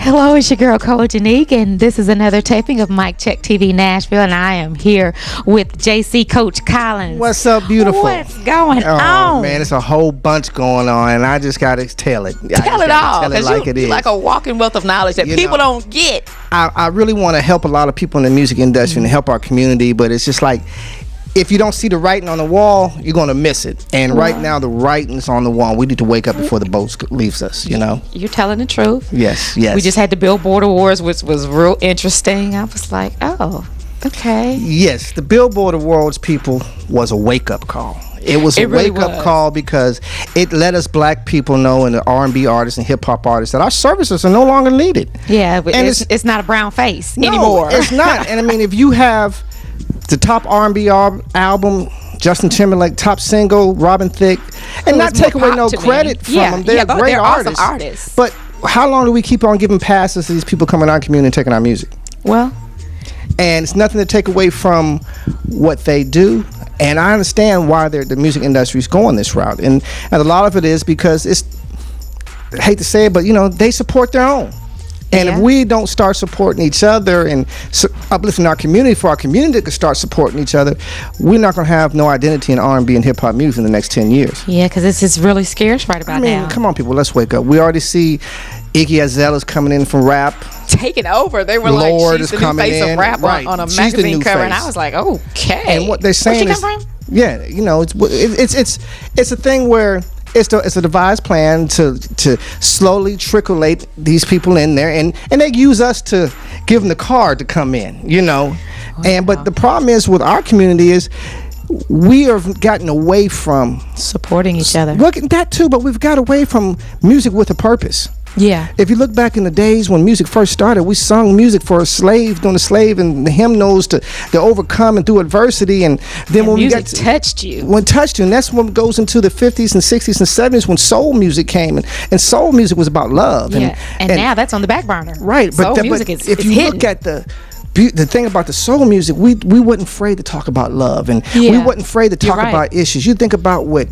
Hello, it's your girl, Coach Jonique, and this is another taping of Mic Check TV Nashville, and I am here with JC Coach Collins. What's up, beautiful? What's going on? Oh, man, it's a whole bunch going on, and I just got to tell it. Tell it all, because you're like a walking wealth of knowledge that people don't get. I really want to help a lot of people in the music industry and help our community, but it's just like, if you don't see the writing on the wall, you're going to miss it. And right now, the writing's on the wall. We need to wake up before the boat leaves us, you know? You're telling the truth. Yes. We just had the Billboard Awards, which was real interesting. I was like, oh, okay. Yes, the Billboard Awards, people, was a wake-up call. It was a wake-up call because it let us black people know, and the R&B artists and hip-hop artists, that our services are no longer needed. Yeah, but it's not a brown face anymore. It's not. And I mean, if you have the top R&B album, Justin Timberlake, top single, Robin Thicke, and not take away no credit from them. They're great artists. Awesome artists. But how long do we keep on giving passes to these people coming in our community and taking our music? Well, and it's nothing to take away from what they do. And I understand why the music industry is going this route. And a lot of it is because I hate to say it, but they support their own. And if we don't start supporting each other and uplifting our community for our community to start supporting each other, we're not going to have no identity in R&B and hip-hop music in the next 10 years. Yeah, because this is really scarce right about now. Come on, people, let's wake up. We already see Iggy Azalea's coming in from rap. Taking over. They were Lord like, she's the new face of rap on a magazine cover. And I was like, okay. And what they're saying is, yeah, it's a thing where it's a devised plan to slowly trickleate these people in there, and they use us to give them the card to come in, but the problem is with our community is we have gotten away from supporting each other. Look at that too, but we've got away from music with a purpose. Yeah. If you look back in the days when music first started, we sung music for a slave, doing the slave and the hymnals to overcome and through adversity. And then when music touched you. And that's when it goes into the 50s and 60s and 70s when soul music came. And soul music was about love. Yeah. And now that's on the back burner. Right. Soul music is if you hidden. Look at the thing about the soul music, we wasn't afraid to talk about love, and we wasn't afraid to talk about issues. You think about what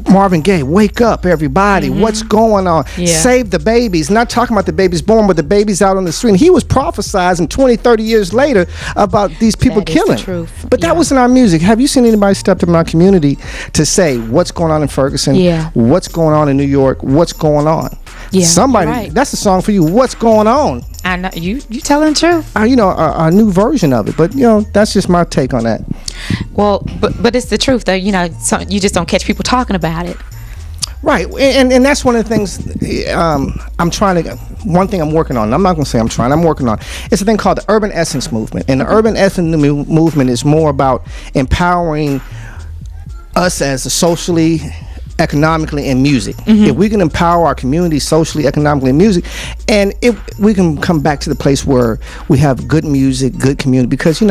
Marvin Gaye, wake up everybody, what's going on, save the babies, not talking about the babies born, but the babies out on the street. And he was prophesizing 20, 30 years later about these people killing. But that was in our music. Have you seen anybody step up in our community to say what's going on in Ferguson, what's going on in New York, what's going on? Somebody, that's a song for you. What's going on? I know you telling the truth. A new version of it, but that's just my take on that. Well, but it's the truth though. You just don't catch people talking about it. Right, and that's one of the things I'm trying to. One thing I'm working on. I'm not going to say I'm trying. I'm working on. It's a thing called the Urban Essence Movement, and the Urban Essence Movement is more about empowering us as a socially, economically, and music. If we can empower our community socially, economically, and music, and if we can come back to the place where we have good music, good community, because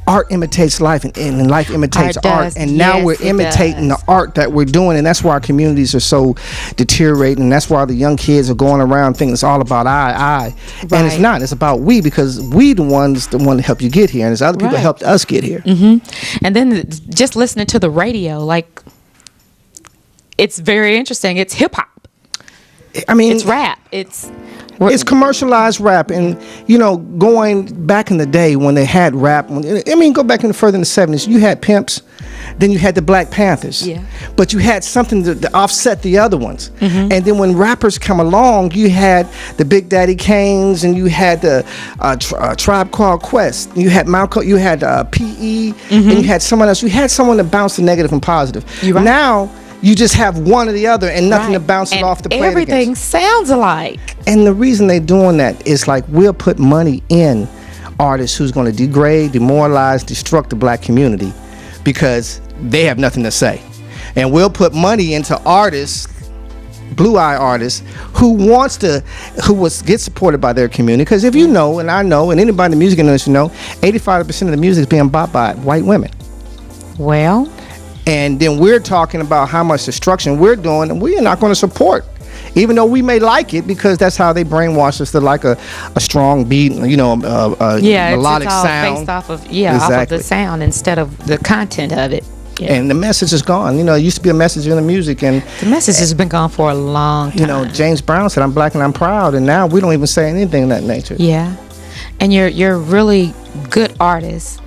art imitates life, and life imitates art, and now we're imitating the art that we're doing, and that's why our communities are so deteriorating, and that's why the young kids are going around thinking it's all about I, and it's not. It's about we, because we the one to help you get here, and there's other people that helped us get here. And then just listening to the radio, like, it's very interesting. It's hip hop. It's rap. It's commercialized rap, and going back in the day when they had rap. Go back further in the 70s. You had Pimps, then you had the Black Panthers. Yeah. But you had something to offset the other ones. And then when rappers come along, you had the Big Daddy Kanes, and you had the Tribe Called Quest. You had Malcolm. You had P.E. And you had someone else. You had someone to bounce the negative and positive. Now you just have one or the other and nothing to bounce it off the plate against. Everything sounds alike. And the reason they're doing that is like, we'll put money in artists who's going to degrade, demoralize, destruct the black community because they have nothing to say. And we'll put money into artists, blue-eye artists, who get supported by their community. Because if you know, and I know, and anybody in the music industry know, 85% of the music is being bought by white women. Well, and then we're talking about how much destruction we're doing, and we're not going to support, even though we may like it, because that's how they brainwash us to like a strong beat, melodic it's all sound. based off of off of the sound instead of the content of it. Yeah. And the message is gone. It used to be a message in the music, and the message has been gone for a long time. James Brown said, "I'm black and I'm proud," and now we don't even say anything of that nature. Yeah, and you're really good artists.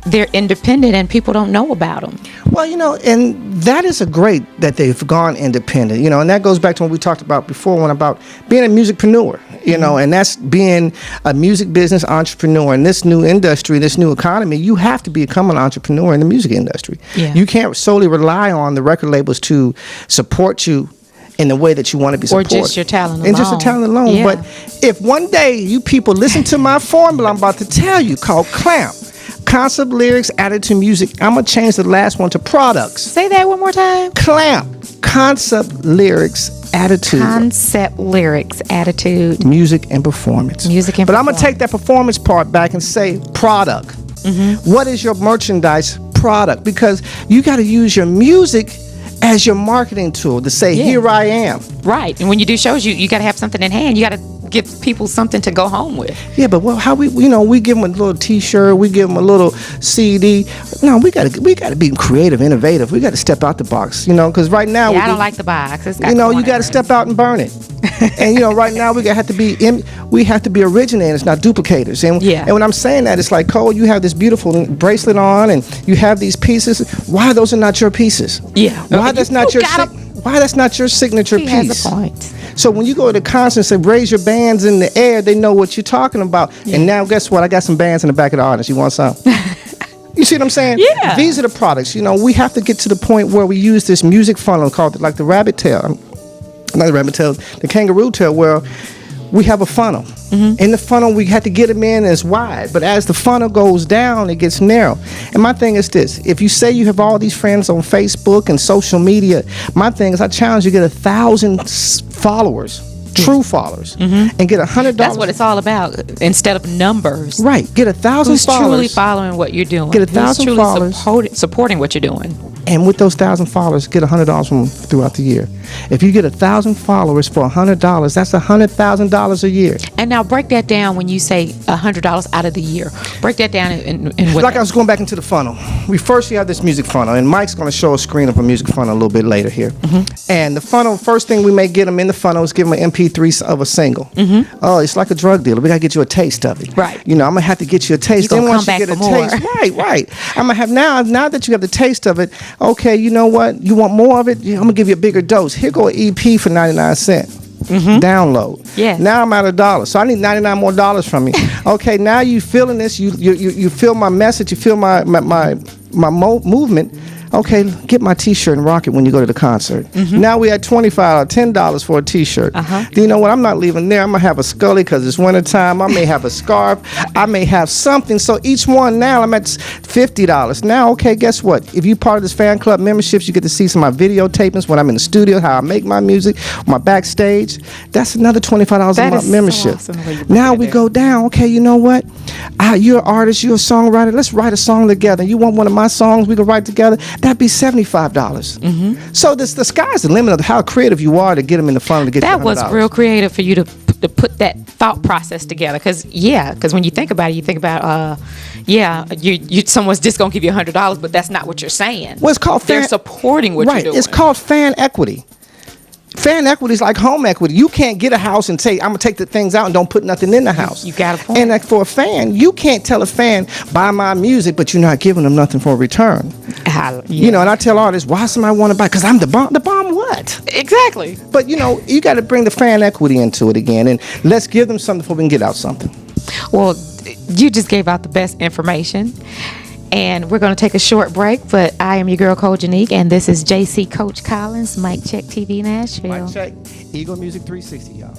They're independent, and people don't know about them. Well, and that is a great that they've gone independent, and that goes back to what we talked about before, about being a musicpreneur, and that's being a music business entrepreneur. In this new industry, this new economy, you have to become an entrepreneur in the music industry. Yeah. You can't solely rely on the record labels to support you in the way that you want to be supported. Or just your talent alone. And just your talent alone. Yeah. But if one day you people listen to my formula I'm about to tell you, called CLAMP, Concept, Lyrics, Attitude, Music. I'm going to change the last one to Products. Say that one more time. CLAMP, Concept, Lyrics, Attitude. Concept, Lyrics, Attitude. Music and Performance. Music and But performance. I'm going to take that performance part back and say product. What is your merchandise product? Because you got to use your music as your marketing tool to say, here I am. Right. And when you do shows, you got to have something in hand. You got to give people something to go home with. Yeah, but how we give them a little T-shirt, we give them a little CD. No, we got to be creative, innovative. We got to step out the box, because right now I don't like the box. It's got you got to step out and burn it. And right now we have to be originators, not duplicators. And when I'm saying that, it's like, Cole, you have this beautiful bracelet on, and you have these pieces. Why those are not your pieces? Yeah. Why that's not your signature piece? Has a point. So when you go to the concert and say, raise your bands in the air, they know what you're talking about. Yeah. And now guess what? I got some bands in the back of the audience. You want some? You see what I'm saying? Yeah. These are the products. We have to get to the point where we use this music funnel called like the rabbit tail. Not the rabbit tail, the kangaroo tail, where we have a funnel. In the funnel, we have to get them in as wide. But as the funnel goes down, it gets narrow. And my thing is this. If you say you have all these friends on Facebook and social media, my thing is I challenge you to get 1,000 followers, true followers, and get $100. That's what it's all about, instead of numbers. Right. Get 1,000 Who's followers. truly following what you're doing. Get 1,000 followers. Supporting what you're doing. And with those 1,000 followers, get $100 from them throughout the year. If you get 1,000 followers for $100, that's $100,000 a year. And now break that down when you say $100 out of the year. Break that down in what? Like I was going back into the funnel. We first have this music funnel, and Mike's going to show a screen of a music funnel a little bit later here. And the funnel, first thing we may get them in the funnel is give them an MP3 of a single. Oh, it's like a drug dealer. We got to get you a taste of it. Right. I'm going to have to get you a taste. You're Then gonna once come you back get for a more. taste, right. I'm going to have now that you have the taste of it, okay, you know what? You want more of it? I'm going to give you a bigger dose. Here go an EP for 99 cents. Download. Yeah. Now I'm at $1, so I need 99 more dollars from you. Okay, now you feeling this? You feel my message? You feel my movement? Okay, get my T-shirt and rock it when you go to the concert. Now we at $25 or $10 for a T-shirt. Do you know what? I'm not leaving there. I'm gonna have a scully because it's wintertime. I may have a scarf. I may have something. So each one now I'm at $50. Now, okay, guess what? If you're part of this fan club memberships, you get to see some of my videotapings when I'm in the studio, how I make my music, my backstage. That's another $25 a month membership. So awesome now we go down. Okay, you know what? You're an artist. You're a songwriter. Let's write a song together. You want one of my songs? We can write together. That'd be $75. So the sky's the limit of how creative you are to get them in the funnel to get that you $100. was real creative for you to put that thought process together. Because when you think about it, you think about someone's just gonna give you $100, but that's not what you're saying. Well, it's called they're supporting what you're doing. It's called fan equity. Fan equity is like home equity. You can't get a house and say, I'm going to take the things out and don't put nothing in the house. You got a point. And like for a fan, you can't tell a fan, buy my music, but you're not giving them nothing for a return. And I tell artists, why somebody want to buy? Because I'm the bomb. The bomb what? Exactly. But, you got to bring the fan equity into it again. And let's give them something before we can get out something. Well, you just gave out the best information. And we're going to take a short break, but I am your girl, Cole Jonique, and this is JC Coach Collins, Mic Check TV Nashville. Mic Check, Eagle Music 360, y'all.